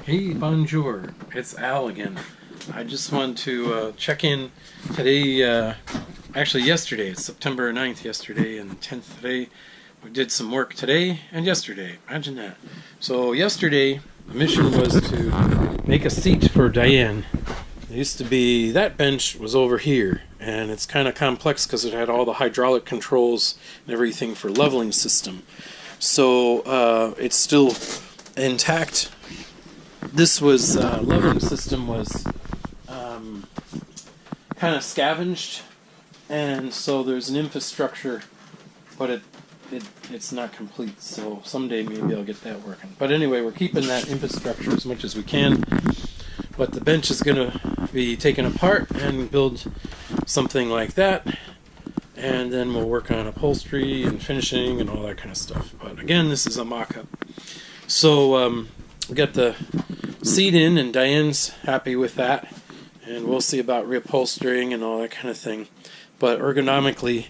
Hey, bonjour. It's Al again. I just wanted to check in today, actually yesterday. It's September 9th yesterday and 10th today. We did some work today and yesterday. Imagine that. So yesterday, the mission was to make a seat for Diane. It used to be, that bench was over here, and it's kind of complex because it had all the hydraulic controls and everything for leveling system. So it's still intact. This was, leveling system was kind of scavenged, and so there's an infrastructure, but it's not complete, so someday maybe I'll get that working. But anyway, we're keeping that infrastructure as much as we can, but the bench is going to be taken apart and build something like that, and then we'll work on upholstery and finishing and all that kind of stuff. But again, this is a mock-up. So we got the seat in, and Diane's happy with that, and we'll see about reupholstering and all that kind of thing. But ergonomically,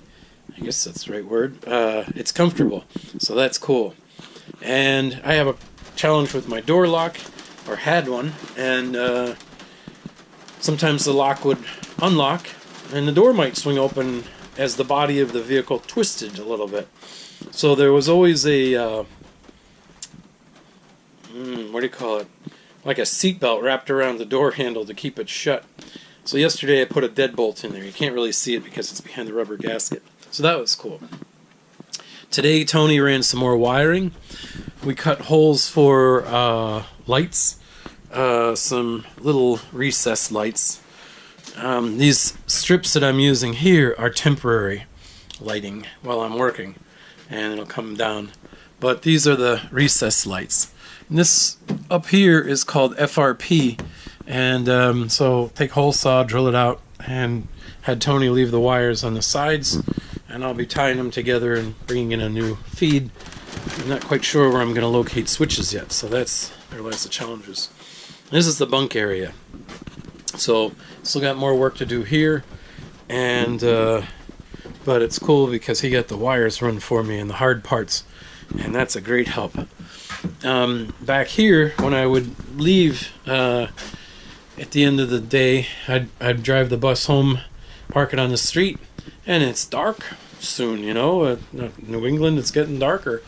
I guess that's the right word, it's comfortable, so that's cool. And I have a challenge with my door lock, or had one, and sometimes the lock would unlock and the door might swing open as the body of the vehicle twisted a little bit. So there was always a what do you call it? Like a seatbelt wrapped around the door handle to keep it shut. So yesterday I put a deadbolt in there. You can't really see it because it's behind the rubber gasket. So that was cool. Today Tony ran some more wiring. We cut holes for lights, some little recessed lights. These strips that I'm using here are temporary lighting while I'm working, and it'll come down. But these are the recessed lights. And this up here is called FRP, and so take hole saw, drill it out, and had Tony leave the wires on the sides, and I'll be tying them together and bringing in a new feed. I'm not quite sure where I'm going to locate switches yet, so there lies the challenges. This is the bunk area. So still got more work to do here, and but it's cool because he got the wires run for me and the hard parts, and that's a great help. Back here, when I would leave at the end of the day, I'd drive the bus home, park it on the street, and it's dark soon, you know. New England, it's getting darker,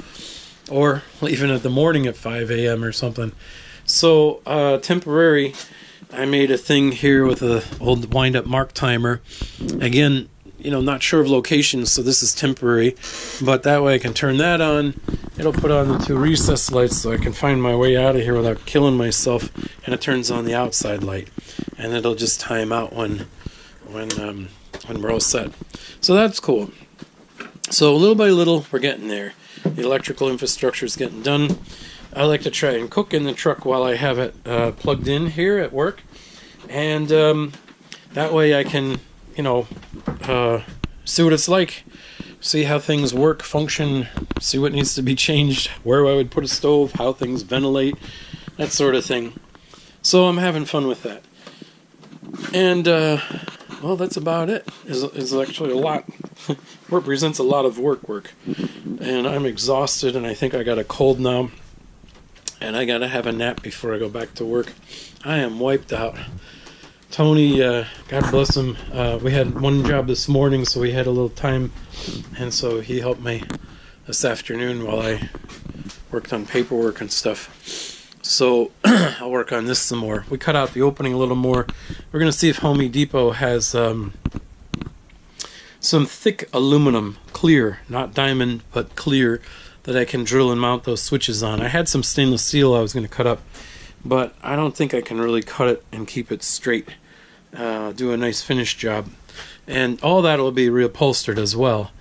or even at the morning at 5 a.m. or something. So temporary, I made a thing here with a old wind-up mark timer. Again, you know, not sure of locations, so this is temporary, but that way I can turn that on. It'll put on the two recessed lights so I can find my way out of here without killing myself, and it turns on the outside light, and it'll just time out when we're all set. So that's cool. So little by little, we're getting there. The electrical infrastructure is getting done. I like to try and cook in the truck while I have it plugged in here at work, and that way I can, you know, see what it's like, see how things work, function, see what needs to be changed, where I would put a stove, how things ventilate, that sort of thing. So I'm having fun with that. And, well, that's about it. It's actually a lot. Represents a lot of work. And I'm exhausted, and I think I got a cold now. And I gotta have a nap before I go back to work. I am wiped out. Tony, God bless him, we had one job this morning, so we had a little time, and so he helped me this afternoon while I worked on paperwork and stuff. So I'll work on this some more. We cut out the opening a little more. We're going to see if Home Depot has some thick aluminum, clear, not diamond, but clear, that I can drill and mount those switches on. I had some stainless steel I was going to cut up, but I don't think I can really cut it and keep it straight. Do a nice finish job, and all that will be reupholstered as well.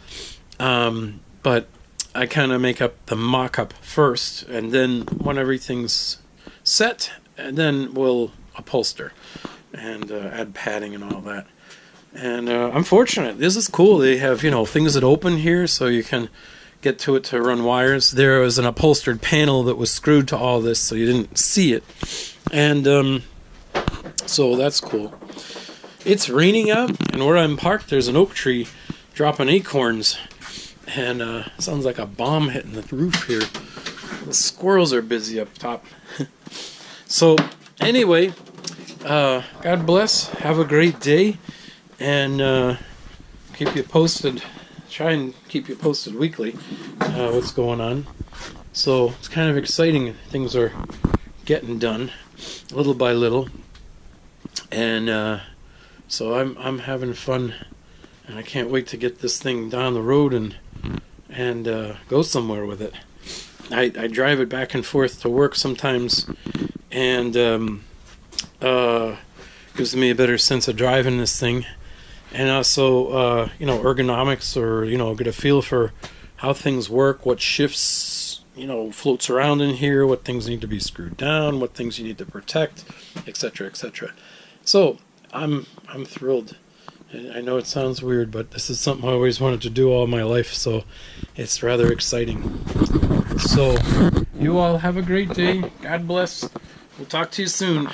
But I kind of make up the mock-up first, and then when everything's set, and then we'll upholster and add padding and all that. And I'm fortunate. This is cool. They have, you know, things that open here, so you can get to it to run wires. There was an upholstered panel that was screwed to all this, so you didn't see it. And so that's cool. It's raining out, and where I'm parked, there's an oak tree dropping acorns. And sounds like a bomb hitting the roof here. The squirrels are busy up top. So anyway, God bless. Have a great day, and keep you posted. Try and keep you posted weekly. What's going on? So it's kind of exciting. Things are getting done, little by little, and so I'm having fun, and I can't wait to get this thing down the road and go somewhere with it. I drive it back and forth to work sometimes, and gives me a better sense of driving this thing, and also ergonomics, or get a feel for how things work, what shifts floats around in here, what things need to be screwed down, what things you need to protect, etc., etc. So I'm thrilled. I know it sounds weird, but this is something I always wanted to do all my life, so it's rather exciting. So you all have a great day. God bless. We'll talk to you soon.